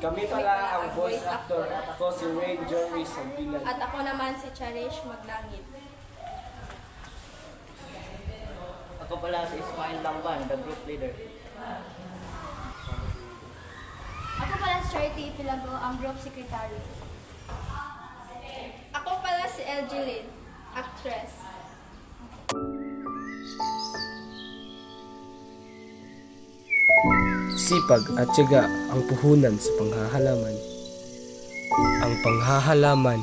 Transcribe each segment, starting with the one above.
Kami pala ang voice actor at ako si Rain Jory Sampilan. At ako naman si Charish Maglangit. Ako pala si Ismail Lamban, the group leader. Ako pala si Charity Pilago, ang group secretary. Ako pala si LG Lin, actress. Sipag at tiyaga ang puhunan sa panghahalaman. Ang panghahalaman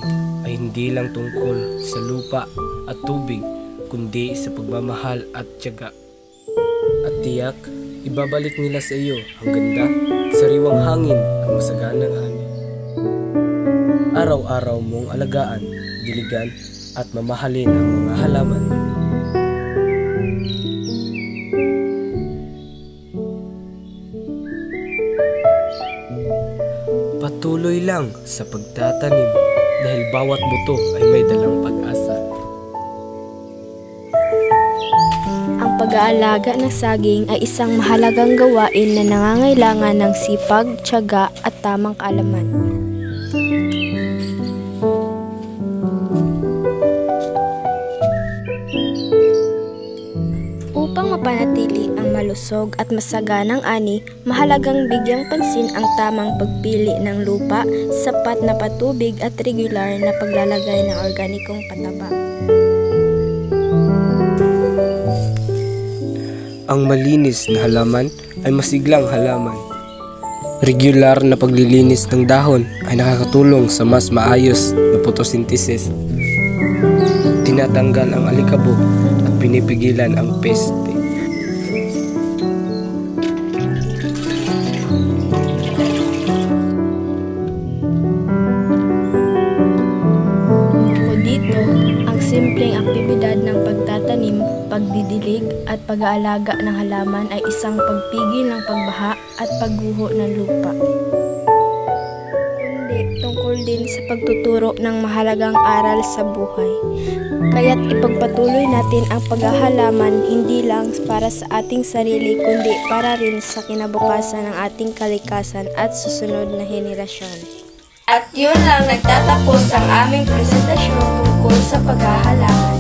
ay hindi lang tungkol sa lupa at tubig, kundi sa pagmamahal at tiyaga. At tiyak, ibabalik nila sa iyo ang ganda, sariwang hangin at masaganang ani. Araw-araw mong alagaan, diligan at mamahalin ang mga halaman. Patuloy lang sa pagtatanim dahil bawat buto ay may dalang pag-asa. Ang pag-aalaga ng saging ay isang mahalagang gawain na nangangailangan ng sipag, tiyaga at tamang kaalaman. Upang mapanatili ang malusog at masaganang ani, mahalagang bigyang pansin ang tamang pagpili ng lupa, sapat na patubig at regular na paglalagay ng organikong pataba. Ang malinis na halaman ay masiglang halaman. Regular na paglilinis ng dahon ay nakakatulong sa mas maayos na photosynthesis. Tinatanggal ang alikabok at pinipigilan ang peste. Bukod dito, ang simpleng aktibidad ng pagtatanim, pagdidilig at pag-aalaga ng halaman ay isang pagpigil ng pagbaha at pagguho ng lupa. Kundi tungkol din sa pagtuturo ng mahalagang aral sa buhay. Kaya't ipagpatuloy natin ang paghahalaman hindi lang para sa ating sarili kundi para rin sa kinabukasan ng ating kalikasan at susunod na henerasyon. At yun lang nagtatapos ang aming presentasyon tungkol sa paghahalaman.